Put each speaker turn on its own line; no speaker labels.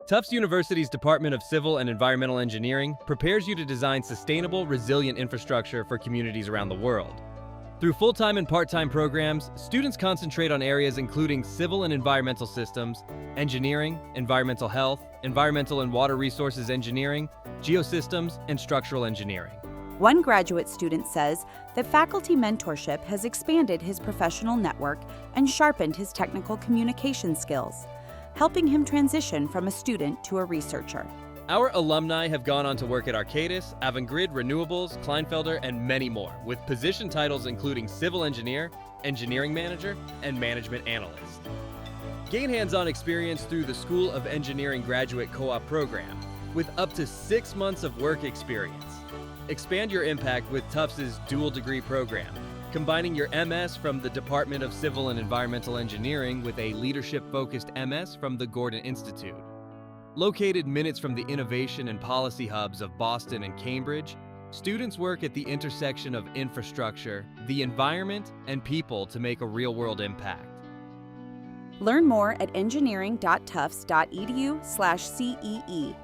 Tufts University's Department of Civil and Environmental Engineering prepares you to design sustainable, resilient infrastructure for communities around the world. Through full-time and part-time programs, students concentrate on areas including civil and environmental systems, engineering, environmental health, environmental and water resources engineering, geosystems, and structural engineering.
One graduate student says that faculty mentorship has expanded his professional network and sharpened his technical communication skills, helping him transition from a student to a researcher.
Our alumni have gone on to work at Arcadis, Avangrid, Renewables, Kleinfelder, and many more, with position titles including civil engineer, engineering manager, and management analyst. Gain hands-on experience through the School of Engineering Graduate Co-op program, with up to 6 months of work experience. Expand your impact with Tufts' dual degree program, combining your MS from the Department of Civil and Environmental Engineering with a leadership-focused MS from the Gordon Institute. Located minutes from the innovation and policy hubs of Boston and Cambridge, students work at the intersection of infrastructure, the environment, and people to make a real-world impact.
Learn more at engineering.tufts.edu/CEE.